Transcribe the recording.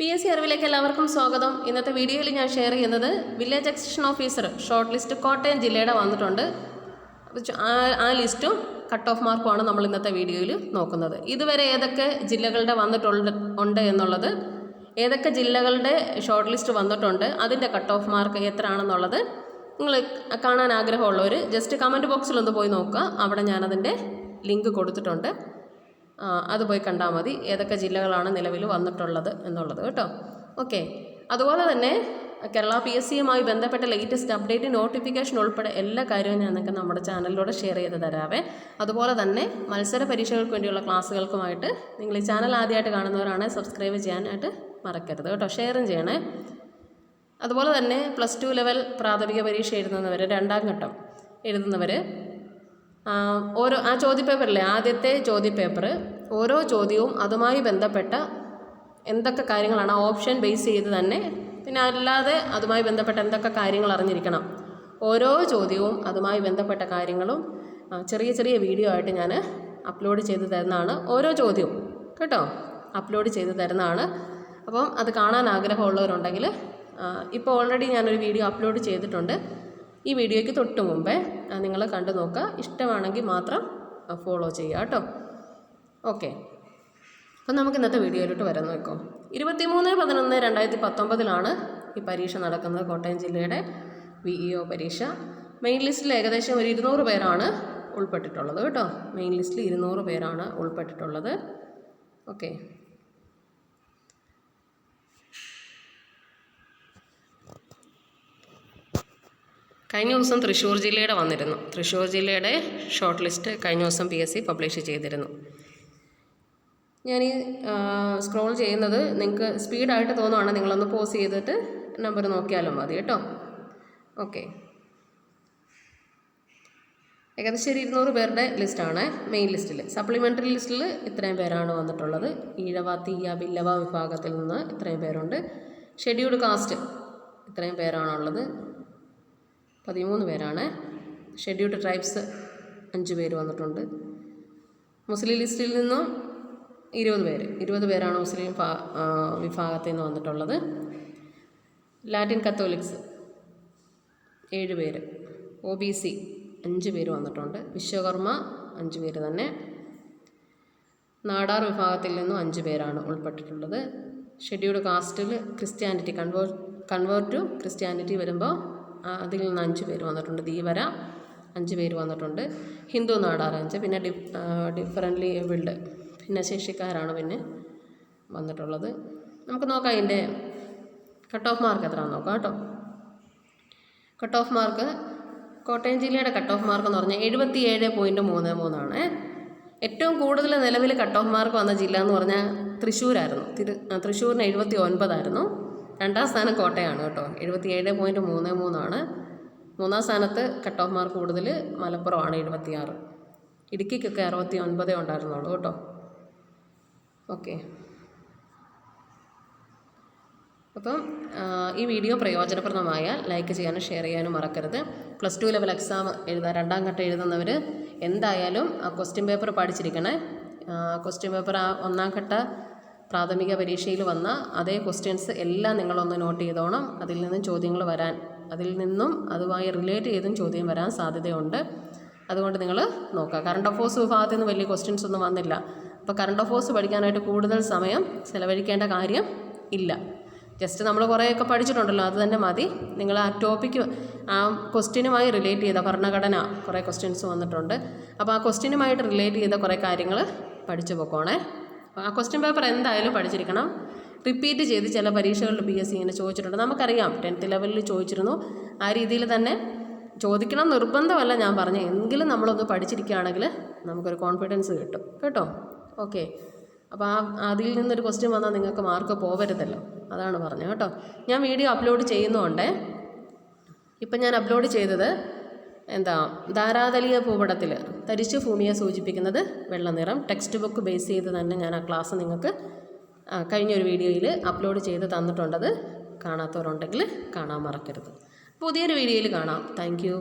PSC അറിവിലേക്ക് എല്ലാവർക്കും സ്വാഗതം. ഇന്നത്തെ വീഡിയോയിൽ ഞാൻ ഷെയർ ചെയ്യുന്നത് village extension officer short list Kottayam ജില്ലയുടെ വന്നിട്ടുണ്ട്. ആ ലിസ്റ്റും കട്ട് ഓഫ് മാർക്കുമാണ് നമ്മൾ ഇന്നത്തെ വീഡിയോയിൽ നോക്കുന്നത്. ഇതുവരെ ഏതൊക്കെ ജില്ലകളുടെ വന്നിട്ടുണ്ട് എന്നുള്ളത്, ഏതൊക്കെ ജില്ലകളുടെ ഷോർട്ട് ലിസ്റ്റ് വന്നിട്ടുണ്ട്, അതിൻ്റെ കട്ട് ഓഫ് മാർക്ക് എത്രയാണെന്നുള്ളത് നിങ്ങൾ കാണാൻ ആഗ്രഹമുള്ളവർ ജസ്റ്റ് കമൻറ്റ് ബോക്സിലൊന്ന് പോയി നോക്കുക. അവിടെ ഞാനതിൻ്റെ ലിങ്ക് കൊടുത്തിട്ടുണ്ട്. അത് പോയി കണ്ടാൽ മതി ഏതൊക്കെ ജില്ലകളാണ് നിലവിൽ വന്നിട്ടുള്ളത് എന്നുള്ളത് കേട്ടോ. ഓക്കെ, അതുപോലെ തന്നെ കേരള PSCയുമായി ബന്ധപ്പെട്ട ലേറ്റസ്റ്റ് അപ്ഡേറ്റ്, നോട്ടിഫിക്കേഷൻ ഉൾപ്പെടെ എല്ലാ കാര്യവും ഞാൻ നിങ്ങൾക്ക് നമ്മുടെ ചാനലിലൂടെ ഷെയർ ചെയ്ത് തരാവേ. അതുപോലെ തന്നെ മത്സര പരീക്ഷകൾക്ക് വേണ്ടിയുള്ള ക്ലാസ്സുകൾക്കുമായിട്ട് നിങ്ങൾ ഈ ചാനൽ ആദ്യമായിട്ട് കാണുന്നവരാണെങ്കിൽ സബ്സ്ക്രൈബ് ചെയ്യാനായിട്ട് മറക്കരുത് കേട്ടോ, ഷെയറും ചെയ്യണേ. അതുപോലെ തന്നെ +2 ലെവൽ പ്രാഥമിക പരീക്ഷ എഴുതുന്നവർ, 2ാം ഘട്ടം എഴുതുന്നവർ, ആ ചോദ്യപേപ്പറിലെ ആദ്യത്തെ ചോദ്യപേപ്പർ ഓരോ ചോദ്യവും അതുമായി ബന്ധപ്പെട്ട എന്തൊക്കെ കാര്യങ്ങളാണ് ഓപ്ഷൻ ബേസ് ചെയ്ത് തന്നെ, പിന്നെ അല്ലാതെ അതുമായി ബന്ധപ്പെട്ട എന്തൊക്കെ കാര്യങ്ങൾ അറിഞ്ഞിരിക്കണം, ഓരോ ചോദ്യവും അതുമായി ബന്ധപ്പെട്ട കാര്യങ്ങളും ചെറിയ ചെറിയ വീഡിയോ ആയിട്ട് ഞാൻ അപ്ലോഡ് ചെയ്ത് തരുന്നതാണ്. ഓരോ ചോദ്യവും കേട്ടോ അപ്ലോഡ് ചെയ്ത് തരുന്നതാണ്. അപ്പം അത് കാണാൻ ആഗ്രഹമുള്ളവരുണ്ടെങ്കിൽ ഇപ്പോൾ ഓൾറെഡി ഞാനൊരു വീഡിയോ അപ്ലോഡ് ചെയ്തിട്ടുണ്ട്. ഈ വീഡിയോയ്ക്ക് തൊട്ട് മുമ്പേ നിങ്ങൾ കണ്ടു നോക്കുക. ഇഷ്ടമാണെങ്കിൽ മാത്രം ഫോളോ ചെയ്യുക കേട്ടോ. ഓക്കെ, അപ്പം നമുക്ക് ഇന്നത്തെ വീഡിയോയിലോട്ട് വരാൻ നോക്കാം. 23/11/2019 ഈ പരീക്ഷ നടക്കുന്നത്. കോട്ടയം ജില്ലയുടെ VEO പരീക്ഷ. മെയിൻ ലിസ്റ്റിൽ ഏകദേശം ഒരു 200 പേരാണ് ഉൾപ്പെട്ടിട്ടുള്ളത് കേട്ടോ. മെയിൻ ലിസ്റ്റിൽ 200 പേരാണ് ഉൾപ്പെട്ടിട്ടുള്ളത്. ഓക്കെ, കഴിഞ്ഞ ദിവസം തൃശ്ശൂർ ജില്ലയുടെ വന്നിരുന്നു. തൃശ്ശൂർ ജില്ലയുടെ ഷോർട്ട് ലിസ്റ്റ് കഴിഞ്ഞ ദിവസം PSC പബ്ലിഷ് ചെയ്തിരുന്നു. ഞാൻ ഈ സ്ക്രോൾ ചെയ്യുന്നത് നിങ്ങൾക്ക് സ്പീഡായിട്ട് തോന്നുവാണ്, നിങ്ങളൊന്ന് പോസ് ചെയ്തിട്ട് നമ്പർ നോക്കിയാലും മതി കേട്ടോ. ഓക്കെ, ഏകദേശം 200 പേരുടെ ലിസ്റ്റാണ് മെയിൻ ലിസ്റ്റിൽ. സപ്ലിമെൻ്ററി ലിസ്റ്റിൽ ഇത്രയും പേരാണ് വന്നിട്ടുള്ളത്. ഈഴവ, തീയ, ബില്ലവ വിഭാഗത്തിൽ നിന്ന് ഇത്രയും പേരുണ്ട്. ഷെഡ്യൂൾഡ് കാസ്റ്റ് ഇത്രയും പേരാണുള്ളത്, 13 പേരാണ്. ഷെഡ്യൂൾഡ് ട്രൈബ്സ് 5 പേര് വന്നിട്ടുണ്ട്. മുസ്ലിം ലിസ്റ്റിൽ നിന്നും 20 പേരാണ് മുസ്ലിം വിഭാഗത്തിൽ നിന്ന് വന്നിട്ടുള്ളത്. ലാറ്റിൻ കത്തോലിക്സ് 7 പേര്. OBC 5 പേര് വന്നിട്ടുണ്ട്. വിശ്വകർമ്മ 5 പേര് തന്നെ. നാടാർ വിഭാഗത്തിൽ നിന്നും 5 പേരാണ് ഉൾപ്പെട്ടിട്ടുള്ളത്. ഷെഡ്യൂൾഡ് കാസ്റ്റിൽ ക്രിസ്ത്യാനിറ്റി കൺവേർട്ട് ടു ക്രിസ്ത്യാനിറ്റി വരുമ്പോൾ അതിൽ നിന്ന് 5 പേര് വന്നിട്ടുണ്ട്. ധീവര 5 പേര് വന്നിട്ടുണ്ട്. ഹിന്ദു നാടാർ 5, പിന്നെ ഡിഫറൻ്റ്ലി ഏബിൾഡ് ഭിന്നശേഷിക്കാരാണ് പിന്നെ വന്നിട്ടുള്ളത്. നമുക്ക് നോക്കാം ഇതിൻ്റെ കട്ട് ഓഫ് മാർക്ക് എത്രയാണെന്ന് നോക്കാം കേട്ടോ. കട്ട് ഓഫ് മാർക്ക്, കോട്ടയം ജില്ലയുടെ കട്ട് ഓഫ് മാർക്ക് എന്ന് പറഞ്ഞാൽ 77.33 ആണ്. ഏറ്റവും കൂടുതൽ നിലവിൽ കട്ട് ഓഫ് മാർക്ക് വന്ന ജില്ല എന്ന് പറഞ്ഞാൽ തൃശ്ശൂരായിരുന്നു. തൃശ്ശൂരിന് 79 ആയിരുന്നു. 2ാം സ്ഥാനം കോട്ടയമാണ് കേട്ടോ, 77.33 ആണ്. 3ാം സ്ഥാനത്ത് കട്ട് ഓഫ് മാർക്ക് കൂടുതൽ മലപ്പുറമാണ്, 76. ഇടുക്കിക്കൊക്കെ 69 ഉണ്ടായിരുന്നുള്ളൂ കേട്ടോ. ഓക്കെ, അപ്പം ഈ വീഡിയോ പ്രയോജനപ്രദമായാൽ ലൈക്ക് ചെയ്യാനും ഷെയർ ചെയ്യാനും മറക്കരുത്. +2 ലെവൽ എക്സാം എഴുതാൻ 2ാം ഘട്ടം എഴുതുന്നവർ എന്തായാലും ആ ക്വസ്റ്റ്യൻ പേപ്പർ പഠിച്ചിരിക്കണേ. ക്വസ്റ്റ്യൻ പേപ്പർ 1ാം ഘട്ട പ്രാഥമിക പരീക്ഷയിൽ വന്ന അതേ ക്വസ്റ്റ്യൻസ് എല്ലാം നിങ്ങളൊന്ന് നോട്ട് ചെയ്തോണം. അതിൽ നിന്നും അതുമായി റിലേറ്റ് ചെയ്തും ചോദ്യം വരാൻ സാധ്യതയുണ്ട്. അതുകൊണ്ട് നിങ്ങൾ നോക്കുക. കറണ്ട് അഫേഴ്സ് വിഭാഗത്തിൽ നിന്ന് വലിയ ക്വസ്റ്റ്യൻസ് ഒന്നും വന്നില്ല. അപ്പോൾ കറണ്ട് അഫേഴ്സ് പഠിക്കാനായിട്ട് കൂടുതൽ സമയം ചിലവഴിക്കേണ്ട കാര്യം ഇല്ല. ജസ്റ്റ് നമ്മൾ കുറേയൊക്കെ പഠിച്ചിട്ടുണ്ടല്ലോ, അത് തന്നെ മതി. നിങ്ങൾ ആ ടോപ്പിക്ക്, ആ ക്വസ്റ്റ്യനുമായി റിലേറ്റ് ചെയ്ത ഭരണഘടന കുറേ ക്വസ്റ്റ്യൻസ് വന്നിട്ടുണ്ട്. അപ്പോൾ ആ ക്വസ്റ്റ്യനുമായിട്ട് റിലേറ്റ് ചെയ്ത കുറേ കാര്യങ്ങൾ പഠിച്ചു പോക്കോണേ. ആ ക്വസ്റ്റ്യൻ പേപ്പർ എന്തായാലും പഠിച്ചിരിക്കണം. റിപ്പീറ്റ് ചെയ്ത് ചില പരീക്ഷകളിൽ PSC ഇങ്ങനെ ചോദിച്ചിട്ടുണ്ട്. നമുക്കറിയാം 10th ലെവലിൽ ചോദിച്ചിരുന്നു. ആ രീതിയിൽ തന്നെ ചോദിക്കണം നിർബന്ധമല്ല ഞാൻ പറഞ്ഞത്. എങ്കിലും നമ്മളൊന്ന് പഠിച്ചിരിക്കുകയാണെങ്കിൽ നമുക്കൊരു കോൺഫിഡൻസ് കിട്ടും കേട്ടോ. ഓക്കെ, അപ്പോൾ അതിൽ നിന്നൊരു ക്വസ്റ്റ്യൻ വന്നാൽ നിങ്ങൾക്ക് മാർക്ക് പോവരുതല്ലോ, അതാണ് പറഞ്ഞത് കേട്ടോ. ഞാൻ വീഡിയോ അപ്ലോഡ് ചെയ്യുന്നുണ്ട്. ഇപ്പം ഞാൻ അപ്ലോഡ് ചെയ്തത് ധാരാതലീയ ഭൂപടത്തിൽ തരിശു ഭൂമിയെ സൂചിപ്പിക്കുന്നത് വെള്ള നിറം, ടെക്സ്റ്റ് ബുക്ക് ബേസ് ചെയ്ത് തന്നെ ഞാൻ ആ ക്ലാസ് നിങ്ങൾക്ക് കഴിഞ്ഞൊരു വീഡിയോയിൽ അപ്ലോഡ് ചെയ്ത് തന്നിട്ടുണ്ടത്. കാണാത്തവരുണ്ടെങ്കിൽ കാണാൻ മറക്കരുത്. പുതിയൊരു വീഡിയോയിൽ കാണാം. Thank you.